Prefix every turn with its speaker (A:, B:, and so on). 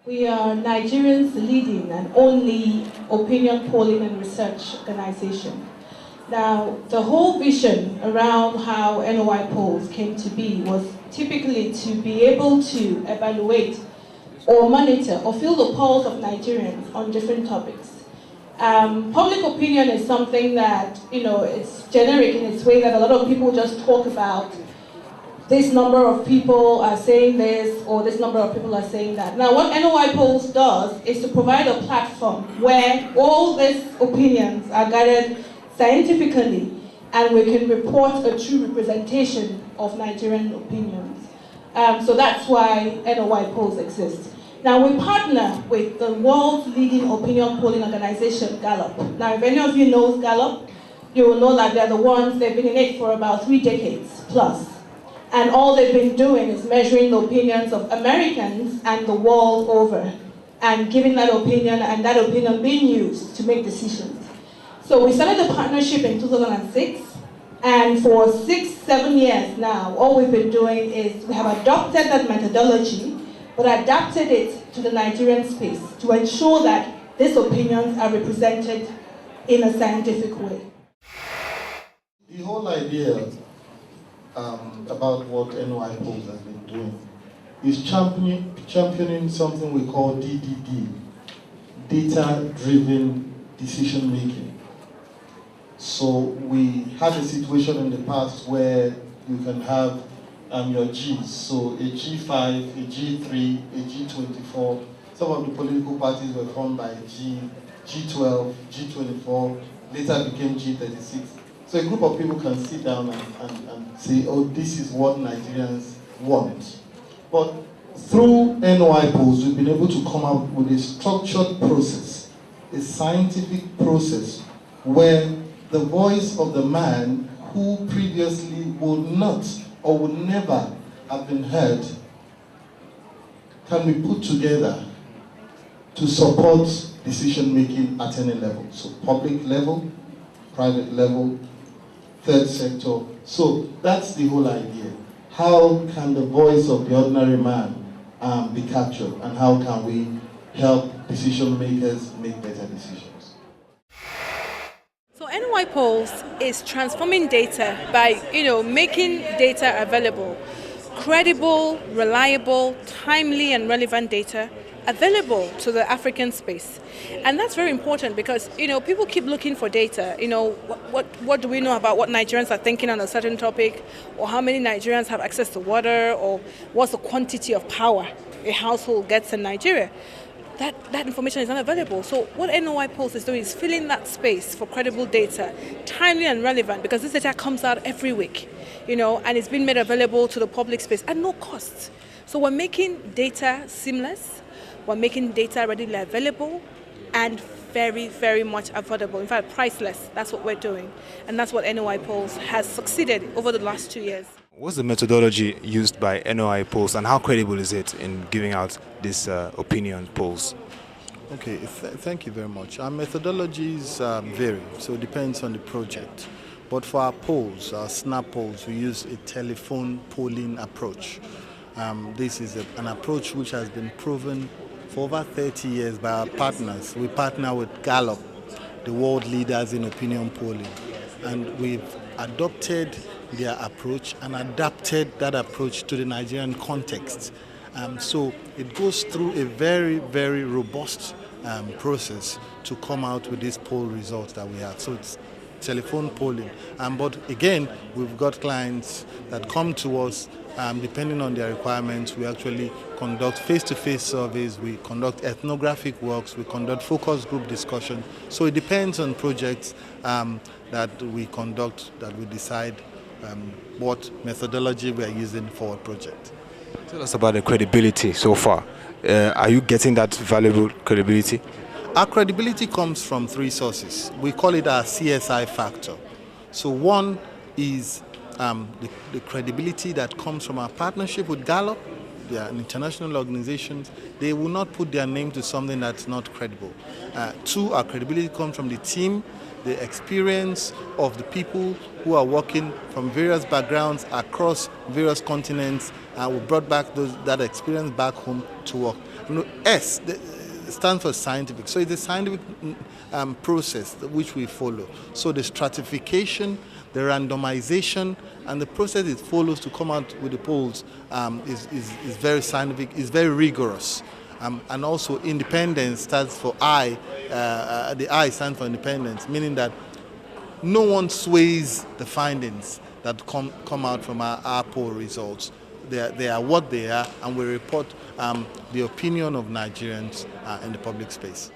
A: We are Nigeria's leading and only opinion polling and research organization. Now, the whole vision around how NOI polls came to be was typically to be able to evaluate or monitor or feel the pulse of Nigerians on different topics. Public opinion is something that, it's generic in its way that a lot of people just talk about. This number of people are saying this, or this number of people are saying that. Now, what NOI Polls does is to provide a platform where all these opinions are gathered scientifically, and we can report a true representation of Nigerian opinions. So that's why NOI Polls exist. Now, we partner with the world's leading opinion polling organization, Gallup. Now, if any of you know Gallup, you will know that they're the ones, they've been in it for about 3 decades plus. And all they've been doing is measuring the opinions of Americans and the world over, and giving that opinion, and that opinion being used to make decisions. So we started the partnership in 2006, and for 6-7 years now, all we've been doing is we have adopted that methodology, but adapted it to the Nigerian space to ensure that these opinions are represented in a scientific way.
B: The whole idea about what NOI Polls has been doing is championing something we call DDD, data-driven decision making. So we had a situation in the past where you can have your Gs, so a G5, a G3, a G24. Some of the political parties were formed by G12, G24, later became G36. So a group of people can sit down and say, oh, this is what Nigerians want. But through NOI polls, we've been able to come up with a structured process, a scientific process, where the voice of the man who previously would not or would never have been heard can be put together to support decision making at any level. So public level, private level, third sector. So that's the whole idea. How can the voice of the ordinary man be captured, and how can we help decision makers make better decisions?
C: So NY Polls is transforming data by, making data available, credible, reliable, timely and relevant data available to the African space. And that's very important because, people keep looking for data. What do we know about what Nigerians are thinking on a certain topic, or how many Nigerians have access to water, or what's the quantity of power a household gets in Nigeria. That information is not available. So what NOI Polls is doing is filling that space for credible data, timely and relevant, because this data comes out every week, and it's being made available to the public space at no cost. So we're making data seamless, we're making data readily available, and very, very much affordable. In fact, priceless. That's what we're doing. And that's what NOI Polls has succeeded over the last 2 years.
D: What's the methodology used by NOI Polls, and how credible is it in giving out these opinion polls?
B: Okay, thank you very much. Our methodologies vary, so it depends on the project. But for our polls, our snap polls, we use a telephone polling approach. This is an approach which has been proven for over 30 years by our partners. We partner with Gallup, the world leaders in opinion polling, and we've adopted their approach and adapted that approach to the Nigerian context. So it goes through a very, very robust process to come out with these poll results that we have. So it's telephone polling. But again, we've got clients that come to us depending on their requirements. We actually conduct face-to-face surveys, we conduct ethnographic works, we conduct focus group discussion. So it depends on projects that we conduct, that we decide what methodology we are using for a project.
D: Tell us about the credibility so far. Are you getting that valuable credibility?
B: Our credibility comes from 3 sources. We call it our CSI factor. So one is the credibility that comes from our partnership with Gallup. they are an international organization, they will not put their name to something that's not credible. Two, our credibility comes from the team, the experience of the people who are working from various backgrounds across various continents, and we brought back that experience back home to work. S stands for scientific. So it's a scientific process which we follow. So the stratification, the randomization, and the process it follows to come out with the polls is very scientific, is very rigorous. And also independence stands for I. The I stands for independence, meaning that no one sways the findings that come out from our poll results. They are what they are, and we report the opinion of Nigerians in the public space.